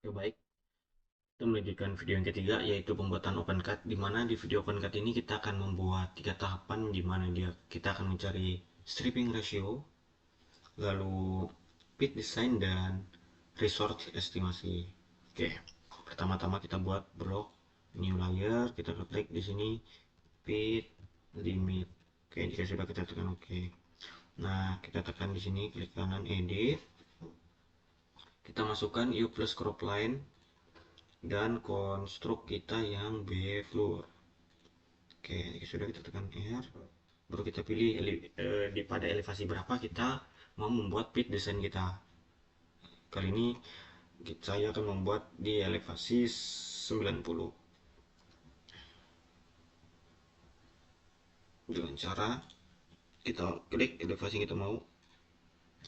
Oke, baik. Kita melanjutkan video yang ketiga, yaitu pembuatan OpenCAD. Di mana di video OpenCAD ini kita akan membuat 3 tahapan, di mana kita akan mencari stripping ratio, lalu pit design, dan resource estimasi. Oke, pertama-tama kita buat blok new layer. Kita klik di sini pit limit. Oke, jika sudah kita tekan oke. Nah, kita tekan di sini, klik kanan edit. Kita masukkan U plus crop line dan konstruk kita yang B floor. Oke, sudah kita tekan R, baru kita pilih pada elevasi berapa kita mau membuat pit design kita. Kali ini saya akan membuat di elevasi 90 dengan cara kita klik elevasi yang kita mau,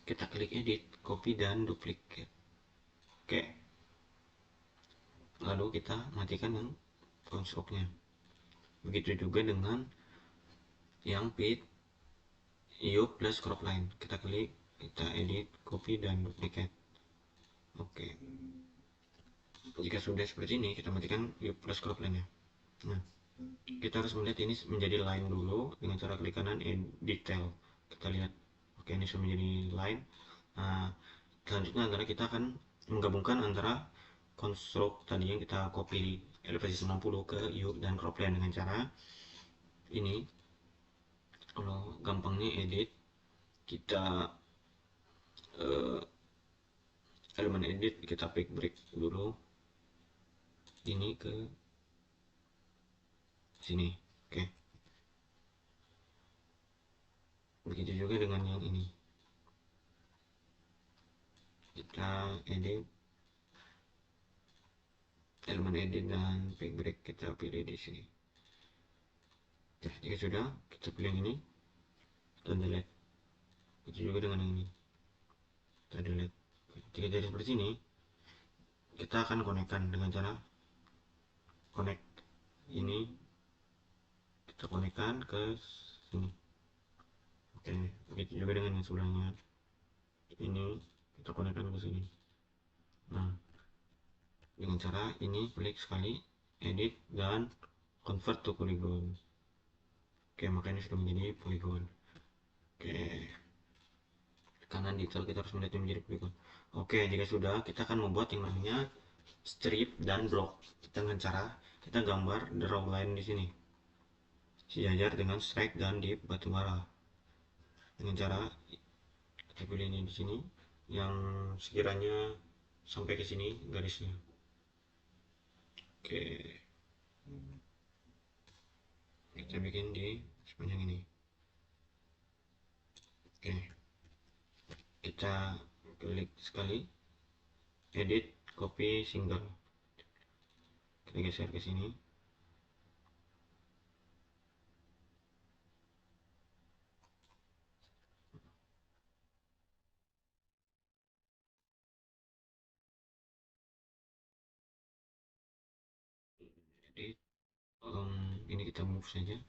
kita klik edit, copy dan duplicate. Oke, lalu kita matikan yang konstruknya. Begitu juga dengan yang pit U plus crop line. Kita klik, kita edit, copy dan duplicate. Oke, jika sudah seperti ini, kita matikan U plus crop line nya. Nah, kita harus melihat ini menjadi line dulu dengan cara klik kanan detail. Kita lihat, oke, ini sudah menjadi line. Nah, selanjutnya adalah kita akan menggabungkan antara konstruk tadi yang kita copy elevasi 90 ke U dan crop line dengan cara ini. Kalau gampangnya edit, kita elemen edit, kita pick break dulu ini ke sini. Oke, begitu juga dengan yang ini, kita edit elemen edit dan pick break, kita pilih di sini. Oke, jika sudah, kita pilih yang ini, kita delete. Begitu juga dengan yang ini, kita delete. Jika jadi seperti ini, kita akan konekkan dengan cara connect ini, kita konekkan ke sini. Oke, begitu juga dengan yang sebelahnya, ini kita konekkan ke sini. Nah, dengan cara ini klik sekali, edit, dan convert to polygon. Oke, maka ini sudah menjadi polygon. Oke, kanan detail kita harus melihatnya menjadi polygon. Oke, jika sudah, kita akan membuat yang namanya strip dan block dengan cara kita gambar draw line di sini, sejajar dengan strike dan di batu bara. Dengan cara kita pilih ini di sini, yang sekiranya sampai ke sini garisnya. Oke, kita bikin di sepanjang ini. Oke, kita klik sekali, edit, copy, single, kita geser ke sini. Edit, ini kita move saja,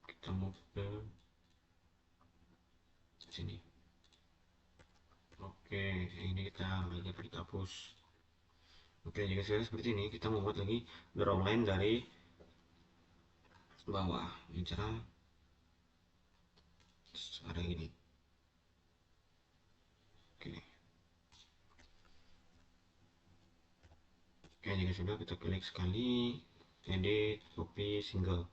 kita move ke sini. Oke, ini kita lagi hapus. Oke, jika sudah seperti ini, kita membuat lagi draw line dari bawah. Ini cara ada gini. Oke. Oke, jika sudah, kita klik sekali, edit, copy, single.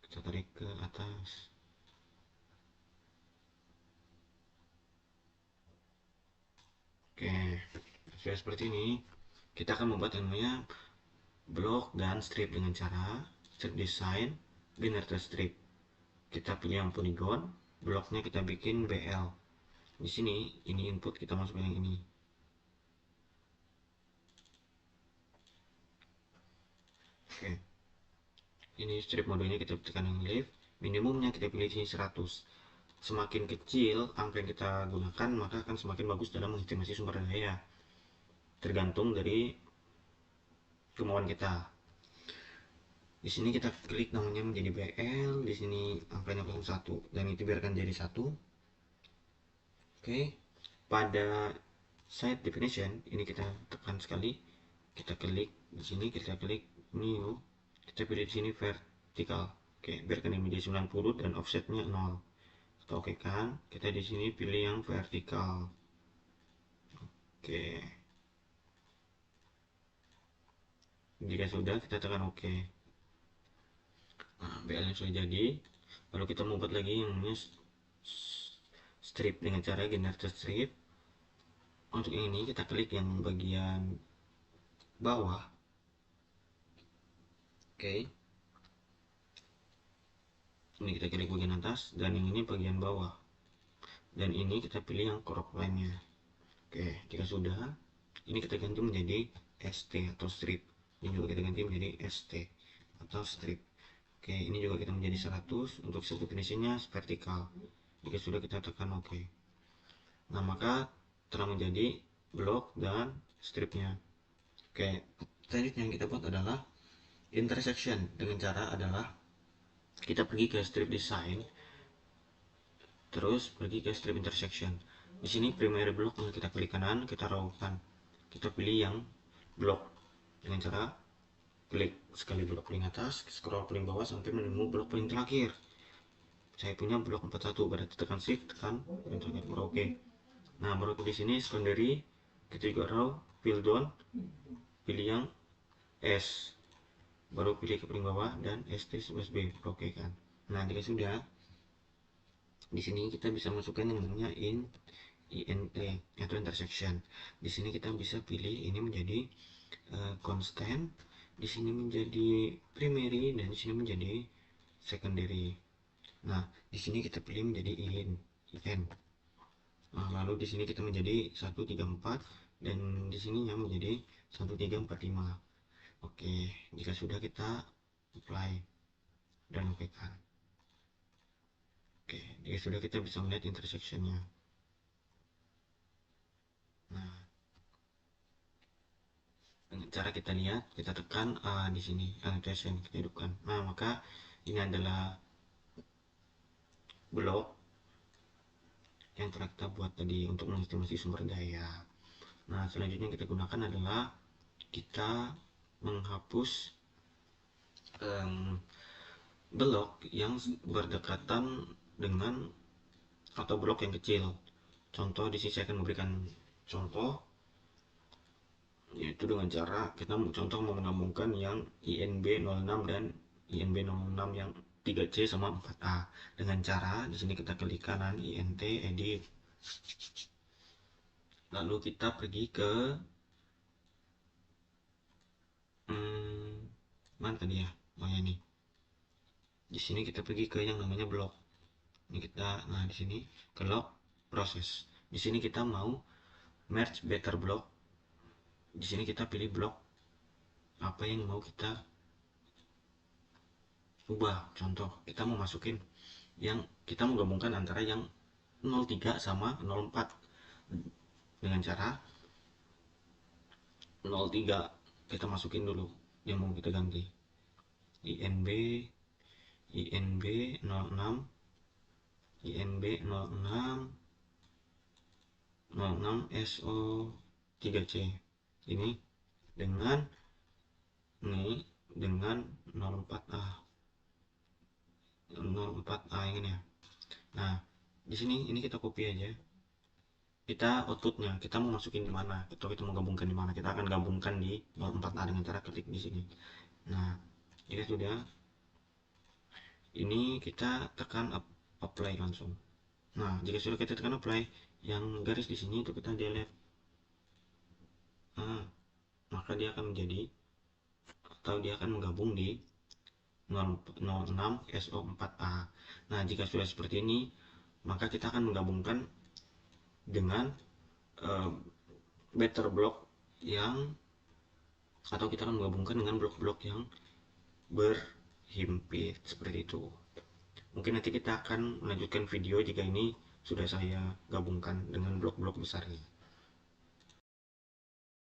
Kita tarik ke atas. Oke, sudah seperti ini. Kita akan membuat yang namanya block dan strip dengan cara strip design, binary strip. Kita pilih yang polygon, bloknya kita bikin BL. Di sini, ini input, kita masukkan yang ini. Oke, ini strip modenya kita tekan yang lift, minimumnya kita pilih sini 100. Semakin kecil angka yang kita gunakan, maka akan semakin bagus dalam mengestimasi sumber daya, tergantung dari kemauan kita. Di sini kita klik namanya menjadi BL, di sini angkanya 01 dan itu biarkan jadi 1. Oke, pada site definition ini kita tekan sekali, kita klik di sini, kita klik new, kita pilih di sini vertikal. Oke, biarkan ini menjadi 90 dan offsetnya 0. Kita oke kan, kita di sini pilih yang vertikal. Oke, jika sudah kita tekan oke. Nah, BL nya sudah jadi. Lalu kita membuat lagi yang namanya strip dengan cara generator strip. Untuk yang ini kita klik yang bagian bawah. Oke, ini kita klik bagian atas, dan yang ini bagian bawah, dan ini kita pilih yang crop line nya. Oke, jika sudah, ini kita ganti menjadi ST atau strip. Ini juga kita ganti menjadi ST atau strip. Oke, ini juga kita menjadi 100. Untuk satu finishingnya vertikal. Jika sudah, kita tekan oke. Nah, maka telah menjadi blok dan stripnya. Oke, selanjutnya yang kita buat adalah intersection. Dengan cara adalah kita pergi ke strip design, terus pergi ke strip intersection. Di sini primary block yang kita klik kanan, kita rawkan. Kita pilih yang blok dengan cara klik sekali blok paling atas, scroll paling bawah sampai menemu blok paling terakhir. Saya punya blok 41, berarti tekan shift, tekan yang terakhir, baru oke. Nah, baru di sini secondary, kita juga raw, fill down, pilih yang S, baru pilih ke paling bawah dan ST11B, oke kan. Nah, jika sudah, di sini kita bisa masukkan yang namanya int atau intersection. Di sini kita bisa pilih ini menjadi constant, di sini menjadi primary, dan di sini menjadi secondary. Nah, di sini kita pilih menjadi in. Nah, lalu di sini kita menjadi 134, dan di sini yang menjadi 1345. Oke, jika sudah, kita apply dan oke kan. Oke, jika sudah, kita bisa melihat intersectionnya. Nah, dengan cara kita lihat, kita tekan di sini annotation, kita hidupkan. Nah, maka ini adalah blok yang telah kita buat tadi untuk mengestimasi sumber daya. Nah, selanjutnya yang kita gunakan adalah kita menghapus blok yang berdekatan dengan atau blok yang kecil. Contoh di sini saya akan memberikan contoh, yaitu dengan cara kita contoh mau menggabungkan yang INB 06 dan INB 06 yang 3C sama 4A. Dengan cara di sini kita klik kanan INT edit. Lalu kita pergi ke mana tadi ya? Oh ya, ini. Di sini kita pergi ke yang namanya blok. Ini kita, nah di sini ke log proses. Di sini kita mau merge better block. Di sini kita pilih blok apa yang mau kita ubah. Contoh, kita mau masukin yang kita mau gabungkan antara yang 03 sama 04 dengan cara 03 kita masukin dulu yang mau kita ganti. INB 06 INB 06 SO 3C ini dengan 04A yang ini ya. Nah, di sini ini kita copy aja. Kita outputnya, kita mau masukin di mana, atau kita mau gabungkan di mana. Kita akan gabungkan di 04A dengan cara klik di sini. Nah, jika sudah, ini kita tekan apply langsung. Nah, jika sudah kita tekan apply, yang garis di sini itu kita delete. Nah, maka dia akan menjadi atau dia akan menggabung di 06 SO4A. Nah, jika sudah seperti ini, maka kita akan menggabungkan dengan better block yang, atau kita akan menggabungkan dengan blok-blok yang berhimpit seperti itu. Mungkin nanti kita akan melanjutkan video jika ini sudah saya gabungkan dengan blok-blok besarnya.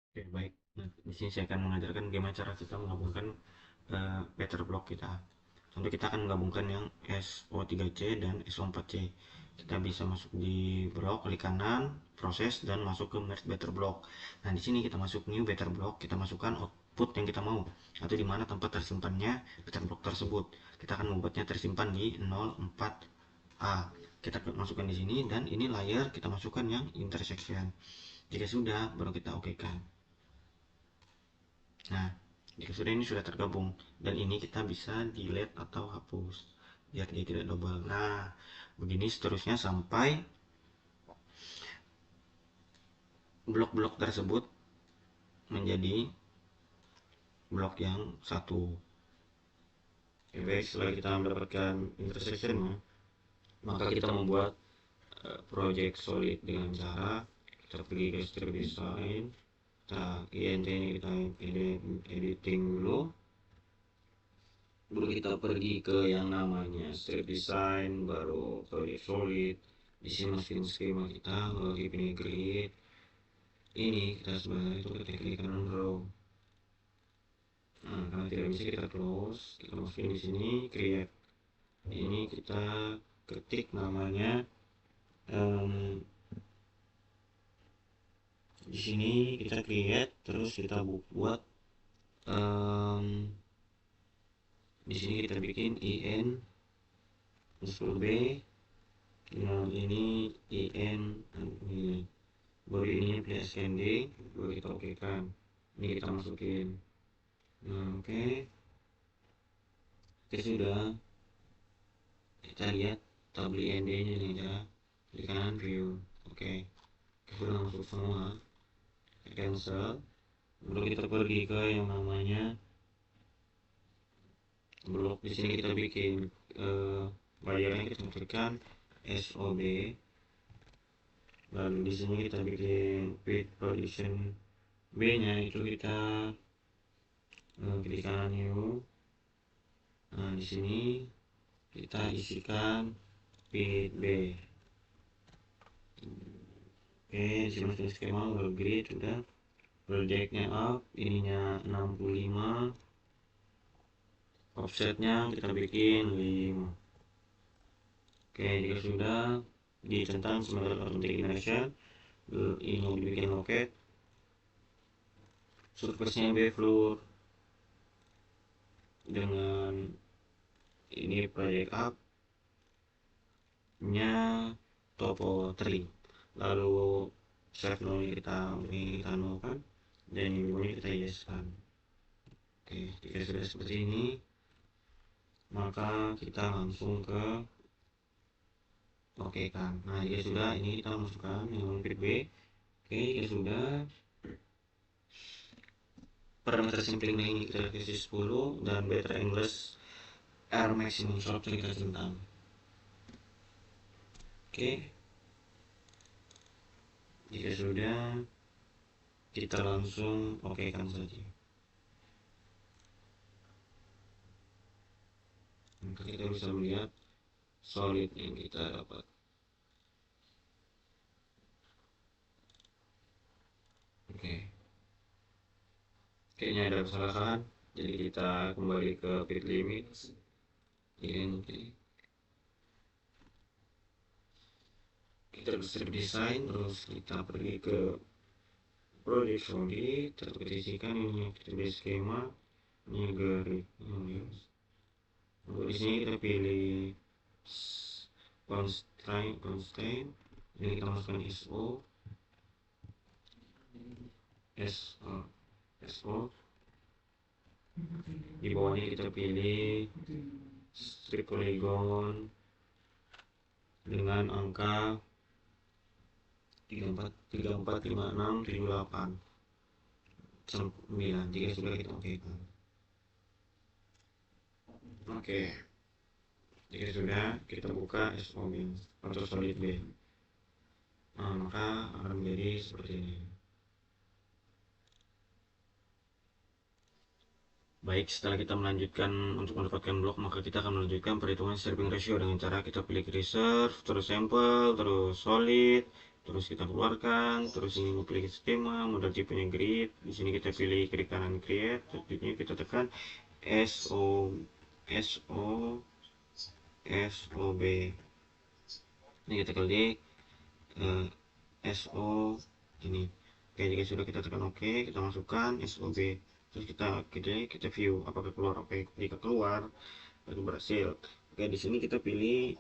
Oke, baik. Nah, di sini saya akan mengajarkan bagaimana cara kita menggabungkan better block kita. Contoh, kita akan menggabungkan yang SO3C dan SO4C. Kita bisa masuk di blok, klik kanan, proses dan masuk ke merge better block. Nah di sini kita masuk new better block, kita masukkan output yang kita mau atau di mana tempat tersimpannya better block tersebut. Kita akan membuatnya tersimpan di 04A. Kita masukkan di sini dan ini layer kita masukkan yang intersection. Jika sudah, baru kita okekan. Nah, jika sudah, ini sudah tergabung dan ini kita bisa delete atau hapus biar dia tidak double. Nah, begini seterusnya sampai blok-blok tersebut menjadi blok yang satu. Oke, baik, setelah kita mendapatkan intersection, maka kita membuat project solid dengan cara kita pergi ke strip design, kita int kita editing dulu, baru kita pergi ke yang namanya strip design, baru project solid. Di sini masukin skema kita, lalu pilih grid. Ini kita sebenarnya itu kita klik kanan row. Nah, karena tidak bisa kita close, kita masukin di sini create. Ini kita ketik namanya di sini kita create, terus kita buat di sini kita bikin in b dengan ini in ini baru ini psnd, baru kita okekan. Ini kita masukin. Nah, oke, sudah. Kita lihat tabel ind nya nih ya di kanan view. Oke, sudah masuk semua. Cancel. Baru kita pergi ke yang namanya blok. Di sini kita bikin layarnya, kita masukkan sob. Lalu di sini kita bikin fit position b nya itu kita klik kanan new. Nah, di sini kita isikan fit b. Oke, di sini masukin skema, lalu grid sudah. Projectnya up, ininya 65, offsetnya kita bikin 5. Oke, jika sudah ditentang sebagai automatic ignition, ini dibikin loket, surface-nya bfloor dengan ini project up nya topo trim, lalu save null kita nolkan dan ini kita yeskan. Oke, jika sudah seperti ini, maka kita langsung ke okekan. Nah, jika sudah, ini kita masukkan yang fit b. Oke, jika sudah, parameter sampling ini kita kasih 10 dan better English air maximum short kita centang. Oke, jika sudah, kita langsung okekan saja. Maka kita bisa melihat solid yang kita dapat. Oke, kayaknya ada kesalahan, jadi kita kembali ke fit limit. Kita ke strip design, terus kita pergi ke project solid, kita petisikan ini kita beri skema, ini garis. Di sini kita pilih constraint, ini kita masukkan SO. Di bawahnya kita pilih strip polygon dengan angka 34, 34, 56, 78, 9. Jika sudah kita okekan. Oke, jika sudah, kita buka SOB atau solid B. Nah, maka akan menjadi seperti ini. Baik, setelah kita melanjutkan untuk mendapatkan blok, maka kita akan melanjutkan perhitungan stripping ratio dengan cara kita pilih reserve, terus sample, terus solid, terus kita keluarkan, terus ini pilih skema, model tipenya grid. Di sini kita pilih klik kanan create, ini kita tekan SOB. Ini kita klik SO ini. Oke, jika sudah kita tekan OK, kita masukkan SOB, terus kita view apakah keluar. Oke, jika keluar itu berhasil. Oke, di sini kita pilih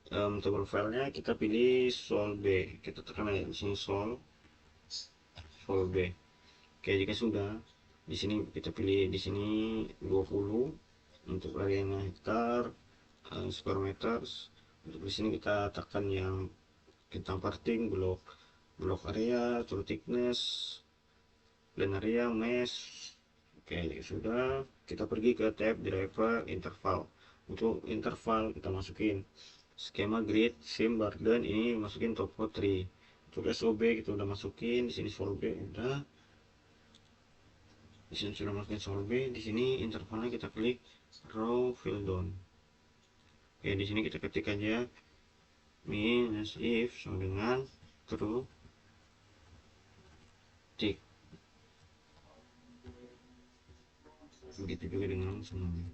table filenya, kita pilih sol B, kita tekan aja di sini sol B. Oke, jika sudah, di sini kita pilih di sini 20 untuk areanya hektar, square meters. Untuk di sini kita tekan yang kita parting blok area, tool thickness, plan area, mesh. Oke, sudah, kita pergi ke tab driver interval. Untuk interval kita masukin skema grid, sim, burden, ini masukin topo 3. Untuk SOB kita udah masukin, di sini solve udah. Di sini sudah masukin solve, di sini intervalnya kita klik row fill down. Oke, di sini kita ketik aja minus if sama dengan true tick. Begitu juga dengan semuanya.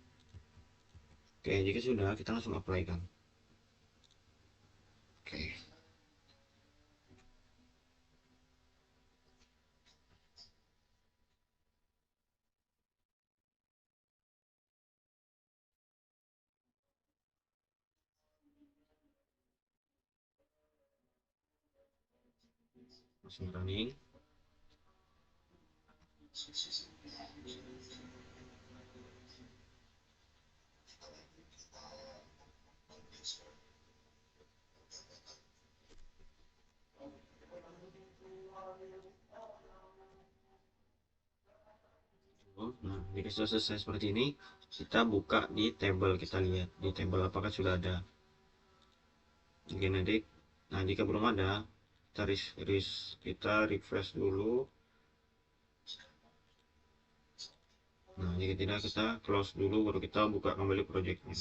Oke, jika sudah, kita langsung apply kan. Oke, langsung running. Nah, jika sudah selesai seperti ini, kita buka di table, kita lihat di table apakah sudah ada genetik. Nah, jika belum ada, kita refresh dulu. Nah, jika tidak, kita close dulu, baru kita buka kembali projectnya.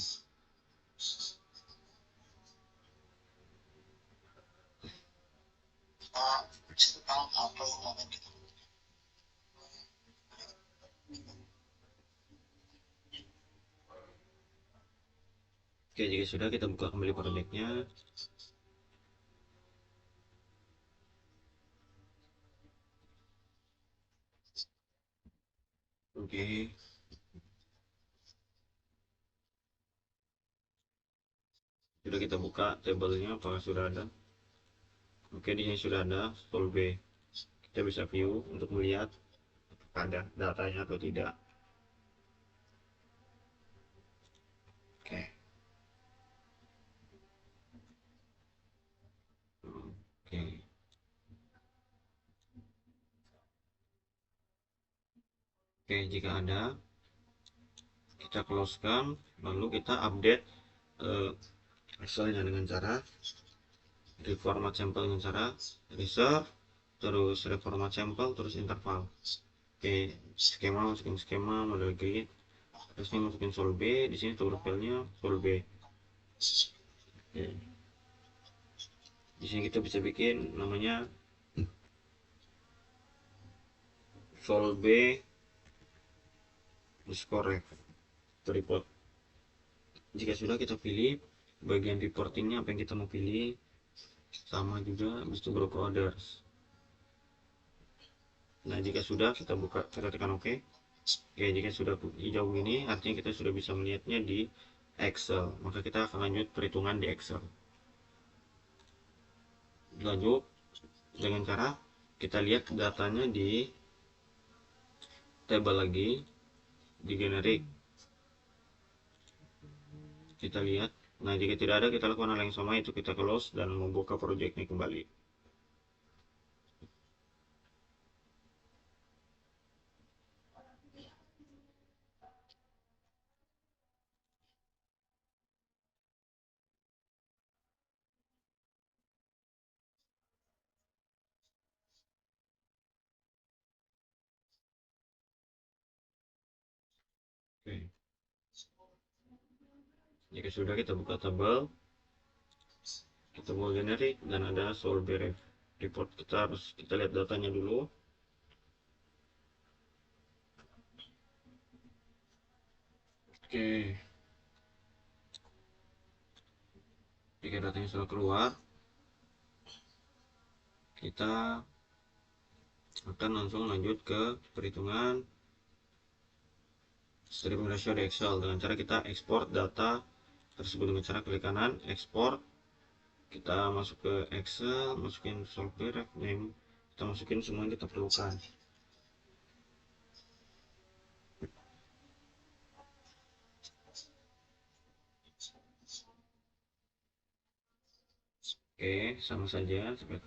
Oke, jika sudah, kita buka kembali projectnya. Oke, sudah kita buka tabelnya, apakah sudah ada. Oke, di sini sudah ada tool B. Kita bisa view untuk melihat ada datanya atau tidak. Oke. Oke. Oke, jika ada, kita closekan, lalu kita update Excelnya dengan cara reformat sampel, dengan cara reserve, terus reformat sampel, terus interval. Oke, masukin skema model grid, terus ini masukin sol B, di sini tool filenya sol B. Oke. Di sini kita bisa bikin namanya sol B underscore report. Jika sudah, kita pilih bagian reportingnya apa yang kita mau pilih, sama juga habis itu group orders. Nah, jika sudah, kita buka, kita tekan OK. Oke, jika sudah hijau ini artinya kita sudah bisa melihatnya di Excel, maka kita akan lanjut perhitungan di Excel. Lanjut dengan cara kita lihat datanya di table lagi, di generik kita lihat. Nah, jika tidak ada, kita lakukan hal yang sama, itu kita close dan membuka projectnya kembali. Oke. Jika sudah, kita buka tabel, kita mau generik dan ada solve report. Kita lihat datanya dulu. Oke, jika datanya sudah keluar, kita akan langsung lanjut ke perhitungan stripping ratio di Excel dengan cara kita ekspor data tersebut dengan cara klik kanan ekspor. Kita masuk ke Excel, masukin software name, kita masukin semua yang kita perlukan. Oke, sama saja sampai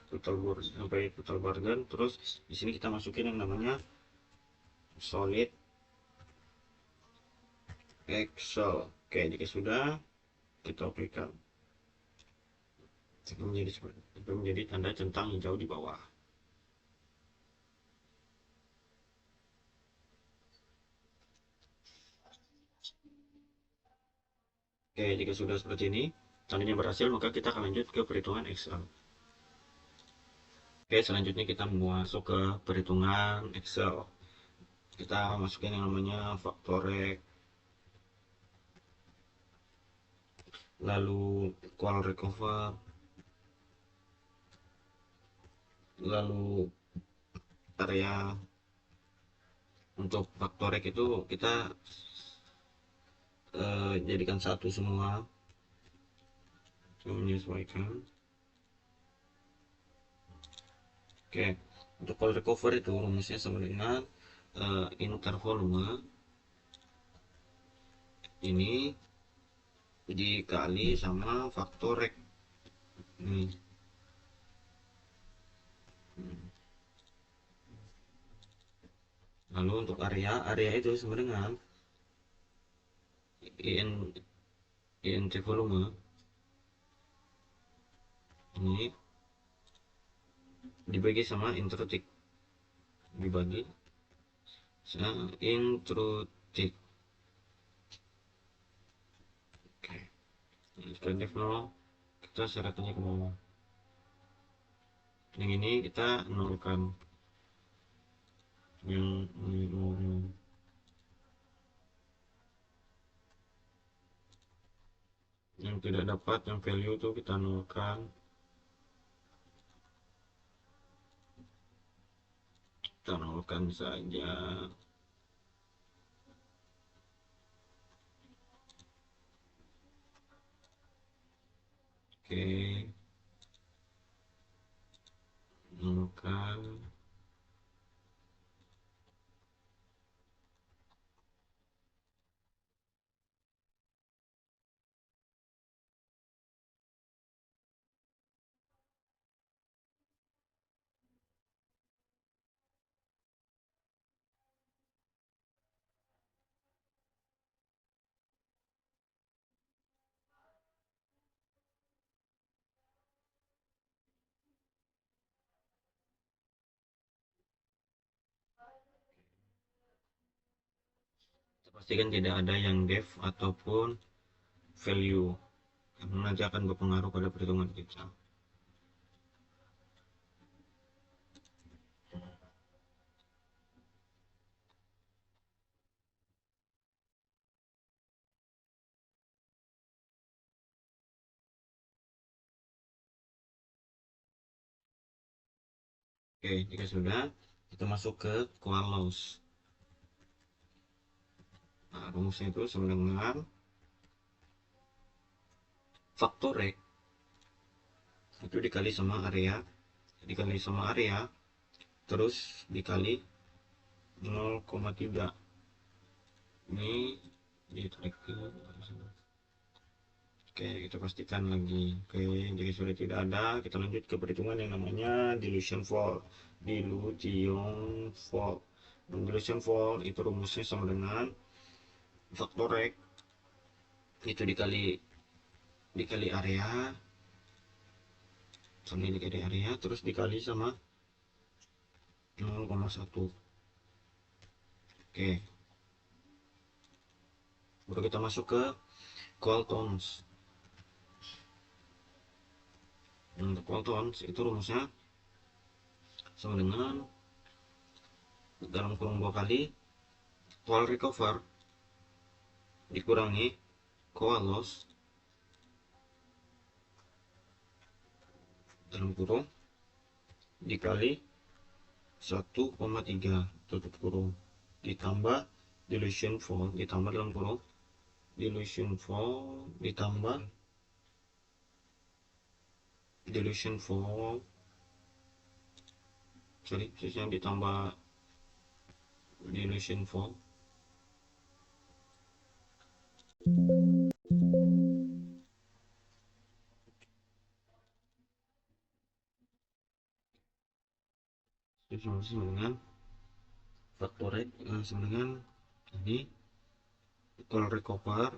total bargain. Terus di sini kita masukin yang namanya solid Excel. Oke, jika sudah kita okekan. Sampai menjadi tanda centang hijau di bawah. Oke, jika sudah seperti ini, tandanya berhasil, maka kita akan lanjut ke perhitungan Excel. Oke, selanjutnya kita masuk ke perhitungan Excel. Kita masukin yang namanya Factorek, lalu call recover, lalu area. Untuk Factorek itu kita jadikan satu semua, menyesuaikan. Oke, untuk call recover itu rumusnya sama dengan intervolume ini dikali sama Factorek ini. Lalu untuk area itu sama dengan int volume ini dibagi sama intro-tick, dibagi sama intro-tick. Oke, printf 0 kita syaratnya ke bawah, yang ini kita nolkan, yang tidak dapat, yang value itu kita nolkan. Kita nolkan saja. Oke, nolkan. Pastikan tidak ada yang def ataupun value, karena nanti akan berpengaruh pada perhitungan kita. Oke, jika sudah, kita masuk ke qual loss. Nah, rumusnya itu sama dengan Factorek itu dikali sama area, terus dikali 0,3. Ini ditarik ke. Oke, kita pastikan lagi. Oke, jika sudah tidak ada, kita lanjut ke perhitungan yang namanya dilution fault. Dilution fault itu rumusnya sama dengan Factorek itu dikali area, terus dikali sama 0,1. Oke, baru kita masuk ke Qualtons. Untuk Qualtons itu rumusnya sama dengan dalam kurung 2 kali call recover dikurangi call loss dalam kurung dikali 1,3 tutup kurung ditambah dilution fold ditambah dalam kurung dilution fold ditambah dilution fold sorry ditambah dilution fold sama dengan factorize sama dengan ini kalau recover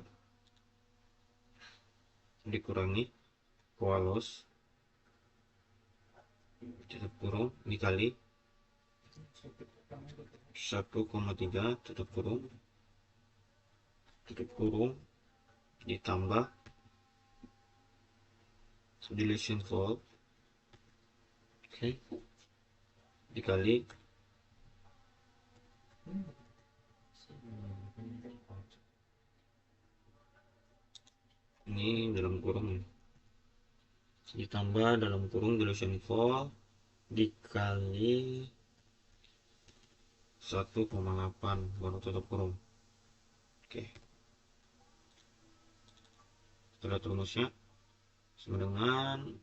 dikurangi kualos tutup kurung dikali 1,3 tutup kurung ditambah dilution fold dikali ini dalam kurung ditambah dalam kurung dilution fold dikali 1,8 baru tutup kurung. Oke, setelah rumusnya sama dengan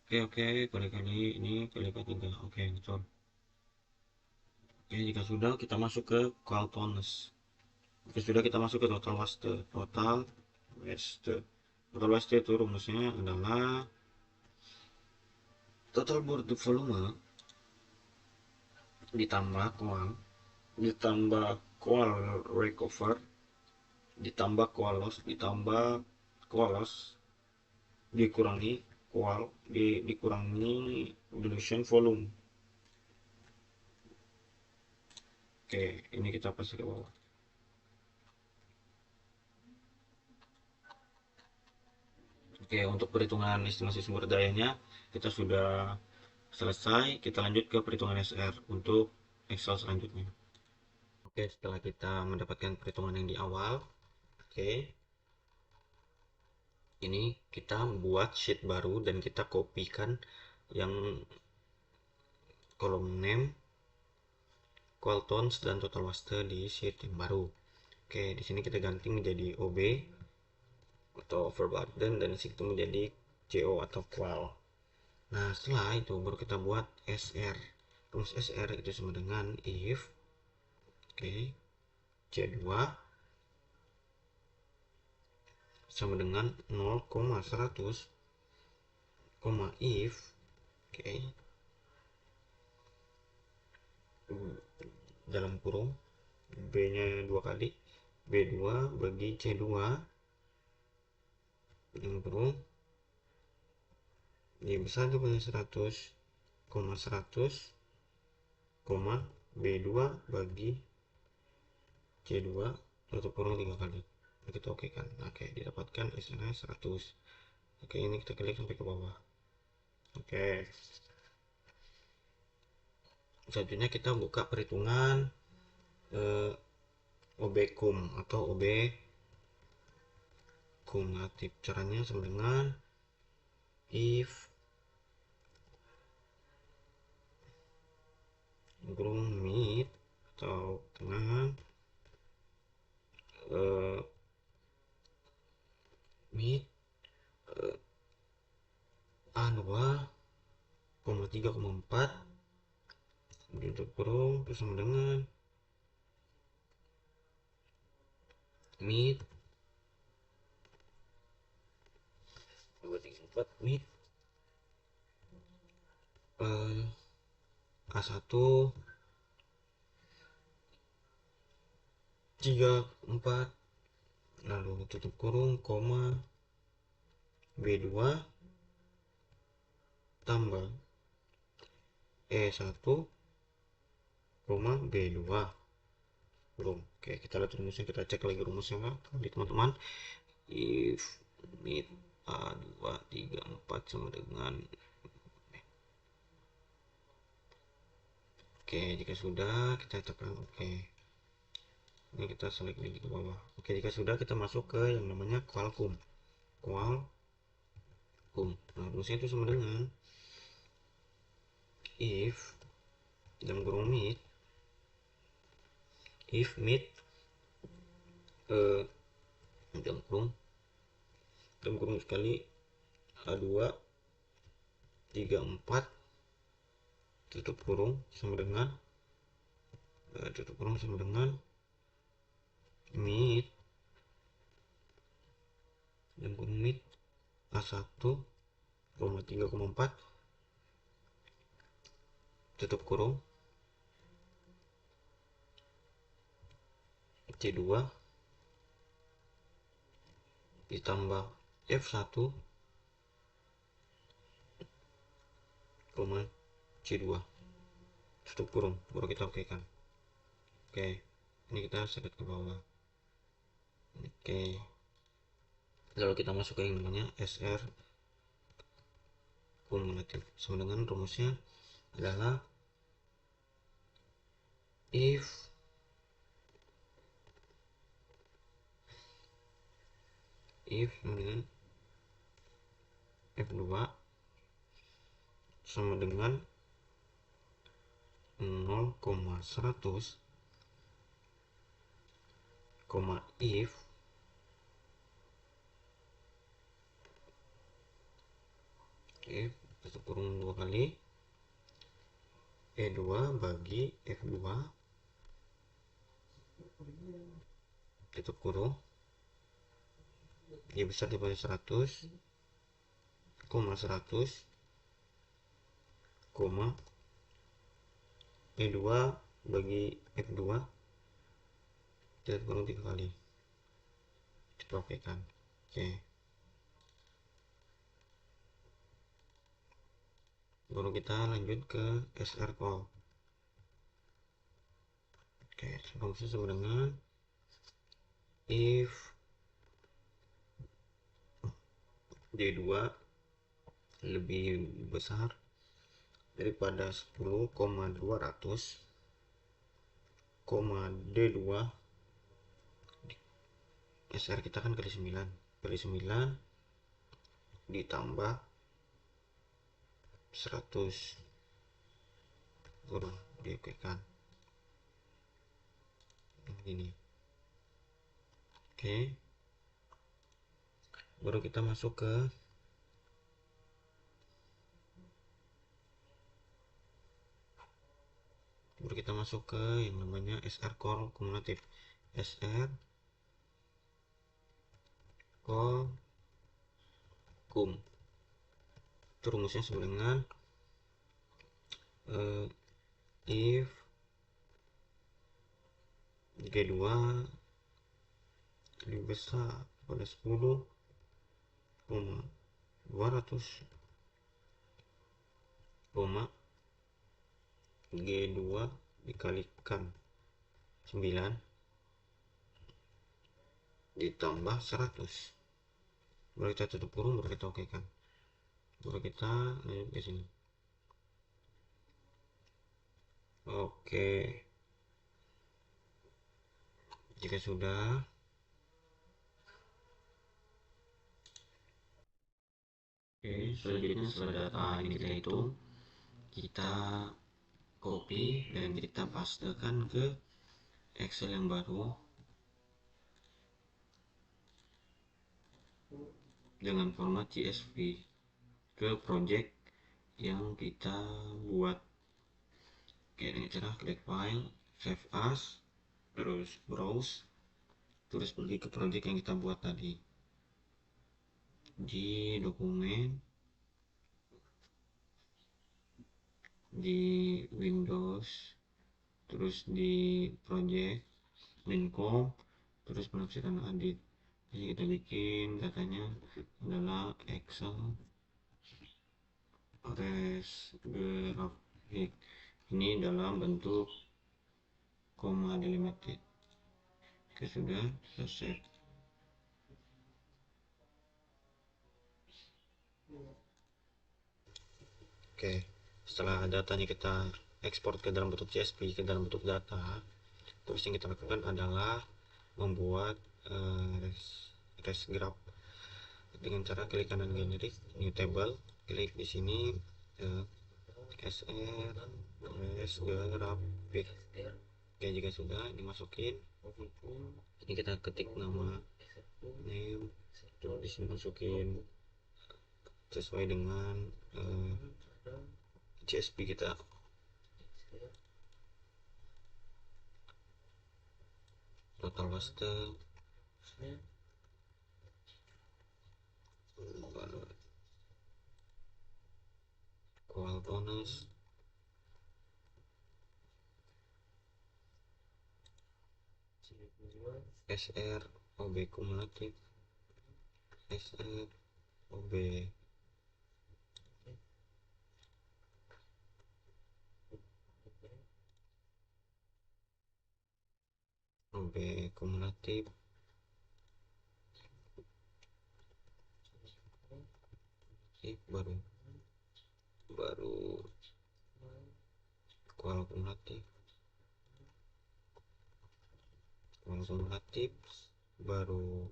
oke kali ini kali 3. Oke, betul. Oke, jika sudah kita masuk ke Qualtons. Jika sudah kita masuk ke total waste itu rumusnya adalah total board volume ditambah coal recover ditambah coal dikurangi dikurangi dilution volume. Oke, ini kita pasti ke bawah. Oke, untuk perhitungan estimasi sumber dayanya kita sudah selesai. Kita lanjut ke perhitungan SR untuk Excel selanjutnya. Oke, setelah kita mendapatkan perhitungan yang di awal, oke, ini kita buat sheet baru dan kita kopikan yang kolom name, Qualtons dan total waste di sheet yang baru. Oke, di sini kita ganti menjadi OB atau overburden dan di situ menjadi CO atau qual. Nah, setelah itu baru kita buat SR. Rumus SR itu sama dengan if C2 sama dengan 0,100, if dalam kurung B nya 2 kali B2 bagi C2 dalam kurung ini besar daripada 100,100, B2 bagi C2 tutup kurung 3 kali. Kita oke kan. Oke, didapatkan SR 100. Oke, ini kita klik sampai ke bawah. Oke, selanjutnya kita buka perhitungan OB kum atau OB kumulatif. Caranya sama dengan if kurung mid atau tengah mid A2,3,4 tutup kurung terus sama dengan mid 2,3,4 mid A1 3,4 lalu tutup kurung koma B2 tambah E1 B2 belum. Oke, kita lihat rumusnya, kita cek lagi rumusnya kali teman-teman. If mid A2 3,4 sama dengan oke, jika sudah kita tekan oke. Ini kita select lagi ke bawah. Oke, jika sudah kita masuk ke yang namanya Qualcomm. Nah, rumusnya itu sama dengan if dalam kurung meet, if meet dalam kurung sekali A2 34 tutup kurung sama dengan meet dalam kurung meet A1 3,4 tutup kurung C2 ditambah F1 C2 tutup kurung, baru kita oke kan. Oke, ini kita set ke bawah. Oke, lalu kita masuk ke yang namanya SR kumulatif sama dengan rumusnya adalah if dengan F2 sama dengan 0,100 if tutup kurung 2 kali E2 bagi F2 tutup kurung dia besar daripada 100, E2 bagi F2 tutup kurung 3 kali kita oke kan. Oke, baru kita lanjut ke SR call. Oke, rumusnya sama dengan if D2 lebih besar daripada 10,200, D2 SR kita kan kali 9 ditambah 100 baru diokekan ini. Oke, baru kita masuk ke yang namanya SR call kumulatif. SR call kum itu rumusnya sama dengan if G2 lebih besar pada 10,200, G2 dikalikan 9 ditambah 100 baru kita tutup kurung, baru kita oke kan, baru kita lanjut ke sini. Oke, jika sudah selanjutnya setelah data ini kita hitung, kita copy dan kita pastekan ke Excel yang baru dengan format CSV ke project yang kita buat. Oke, dengan cara klik file, save as, terus browse, terus pergi ke project yang kita buat tadi di dokumen, di Windows, terus di project Minecraft, terus penafsiran edit. Jadi kita bikin datanya adalah Excel res grafik, ini dalam bentuk koma delimited. Oke, sudah selesai. Oke, setelah datanya kita ekspor ke dalam bentuk CSV, ke dalam bentuk data, terus yang kita lakukan adalah membuat res graph dengan cara klik kanan generik new table, klik di sini SR res grafik. Oke, jika sudah dimasukin, ini kita ketik nama name, terus di sini masukin sesuai dengan CSP kita. Total waste, kual bonus, SR OB kumulatif, SR OB OB kumulatif, baru kual kumulatif, baru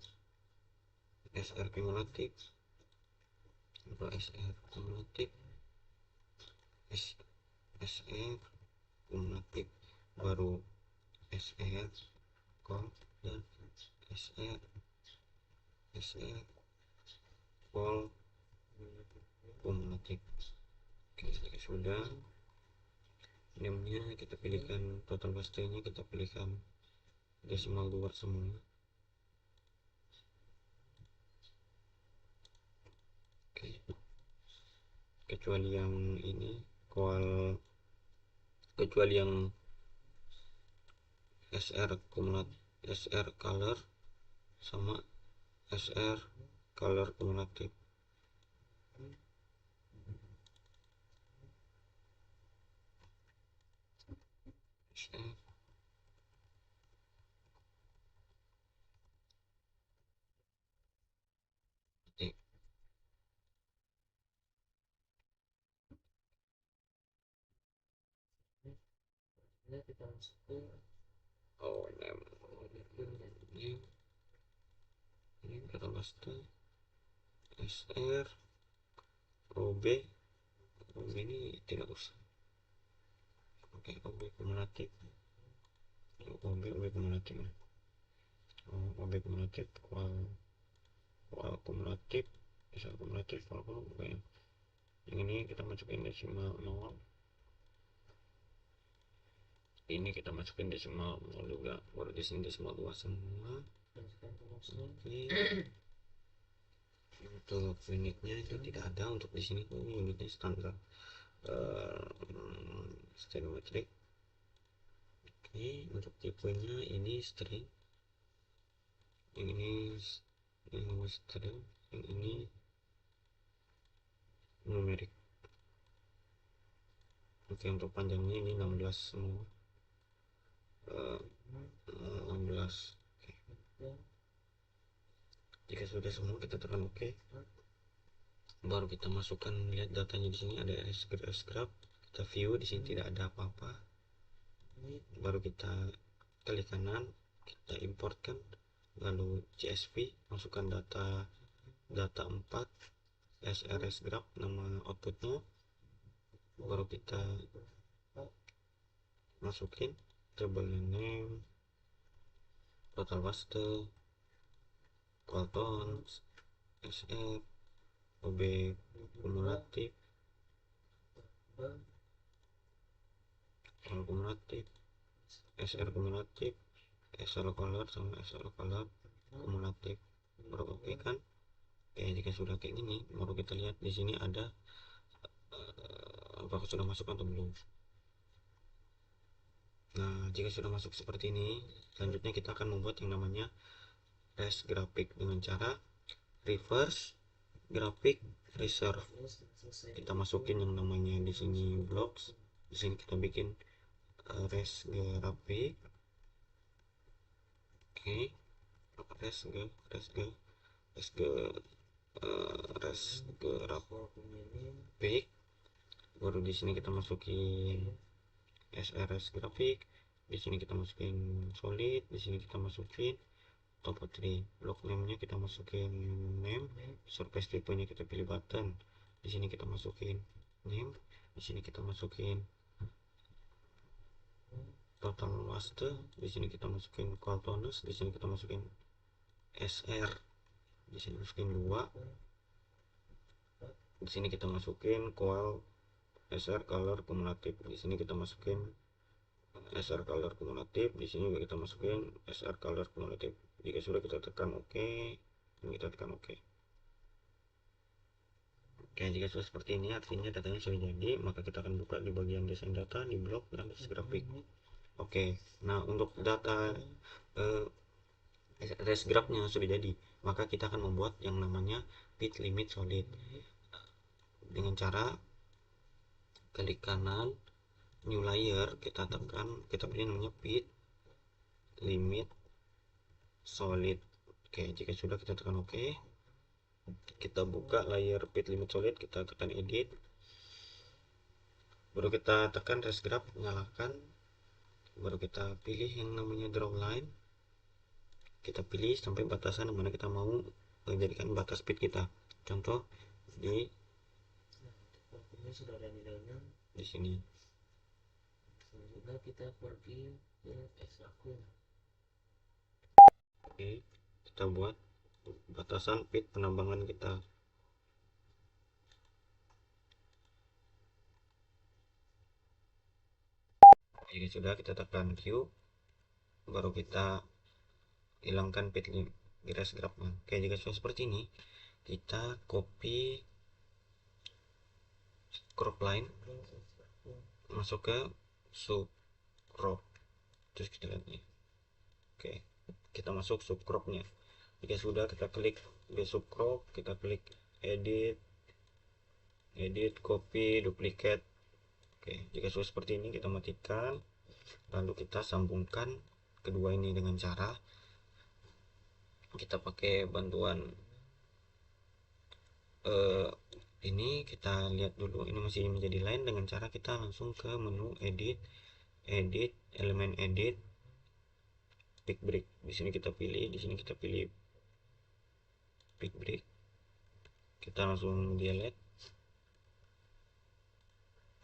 SR kumulatif, SR kumulatif, SR kumulatif, baru SR kol dan SR kol kumulatif. Oke, jika sudah, namenya kita pilihkan, total waste-nya kita pilihkan desimal 2 semua. Oke, kecuali yang ini kecuali yang SR color sama SR color kumulatif. SR oh name ini kata waste SR OB ini tidak usah. Oke, OB kumulatif, OB kumulatif, OB kumulatif, kual kumulatif, SR kumulatif, kual kumulatif. Yang ini kita masukin desimal 0, ini kita masukin desimal 0 juga, baru di sini desimal 2 semua. Oke. Untuk unitnya itu tidak ada, untuk di sini ini unitnya standar stenometrik. Oke, untuk tipenya ini string, yang ini string, yang ini numerik. Oke, untuk panjangnya ini 16 semua, 16. Oke. Jika sudah semua, kita tekan OK. Baru kita masukkan, lihat datanya di sini ada graph. Kita view, di sini tidak ada apa-apa. Baru kita klik kanan, kita importkan, lalu CSV, masukkan data 4 SRS graph, nama outputnya, baru kita masukin table name, total waste, Coltons, SR, OB kumulatif, SR kumulatif, SR color sama SR color kumulatif. Baru oke kan? Oke, jika sudah kayak gini, baru kita lihat di sini ada apakah sudah masuk atau belum. Nah, jika sudah masuk seperti ini, selanjutnya kita akan membuat yang namanya res grafik dengan cara reverse grafik reserve. Kita masukin yang namanya di sini blocks, di sini kita bikin res grafik. Oke, res grafik. Baru di sini kita masukin SRS grafik, di sini kita masukin solid, di sini kita masukin topotry, block name-nya kita masukin name, surface type-nya kita pilih button, di sini kita masukin name, Di sini kita masukin total waste, di sini kita masukin coil tonus, di sini kita masukin SR, di sini masukin 2, di sini kita masukin coil SR color kumulatif, di sini kita masukin SR color kumulatif, di sini juga kita masukin SR color kumulatif. Jika sudah kita tekan OK, dan kita tekan OK. Oke, jika sudah seperti ini artinya datanya sudah jadi, maka kita akan buka di bagian desain data di blok dan grafik. Oke, nah untuk data res grafnya sudah jadi, maka kita akan membuat yang namanya pit limit solid dengan cara klik kanan, new layer, kita tekan, kita pilih namanya pit limit solid. Oke, jika sudah kita tekan OK, kita buka layer pit limit solid, kita tekan edit, baru kita tekan res graph, nyalakan, baru kita pilih yang namanya draw line, kita pilih sampai batasan mana kita mau menjadikan batas pit kita. Contoh di sudah ada nilainya di sini. Selanjutnya kita pergi ke ekstrakun. Oke, kita buat batasan pit penambangan kita. Jika sudah, kita tekan Q, baru kita hilangkan pit garis grafnya. Oke, jika sudah seperti ini, kita copy crop line masuk ke sub crop, terus kita lihat nih. Oke, kita masuk sub cropnya. Jika sudah, kita klik di sub crop, kita klik edit, copy, duplicate. Oke, jika sudah seperti ini, kita matikan, lalu kita sambungkan kedua ini dengan cara kita pakai bantuan ini. Kita lihat dulu, ini masih menjadi line, dengan cara kita langsung ke menu edit, elemen edit, pick break. Di sini kita pilih, pick break, kita langsung delete.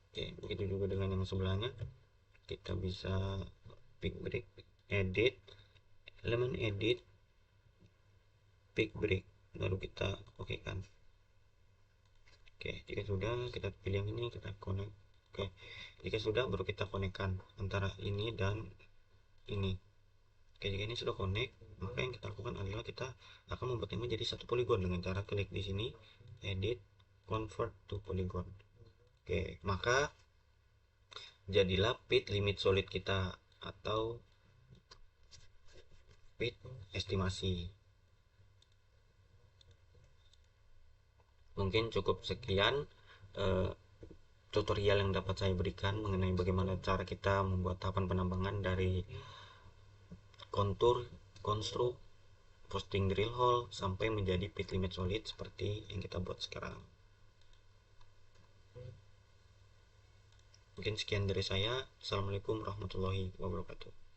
Oke, begitu juga dengan yang sebelahnya, kita bisa pick break, edit, elemen edit, pick break, baru kita oke kan. Oke, jika sudah, kita pilih yang ini, kita connect. Oke, jika sudah, baru kita konekkan antara ini dan ini. Oke, jika ini sudah connect, maka yang kita lakukan adalah kita akan membuat ini menjadi satu poligon dengan cara klik di sini, edit, convert to polygon. Oke, maka jadilah pit limit solid kita atau pit estimasi. Mungkin cukup sekian tutorial yang dapat saya berikan mengenai bagaimana cara kita membuat tahapan penambangan dari kontur, konstruk, posting drill hole sampai menjadi pit limit solid seperti yang kita buat sekarang. Mungkin sekian dari saya. Assalamualaikum warahmatullahi wabarakatuh.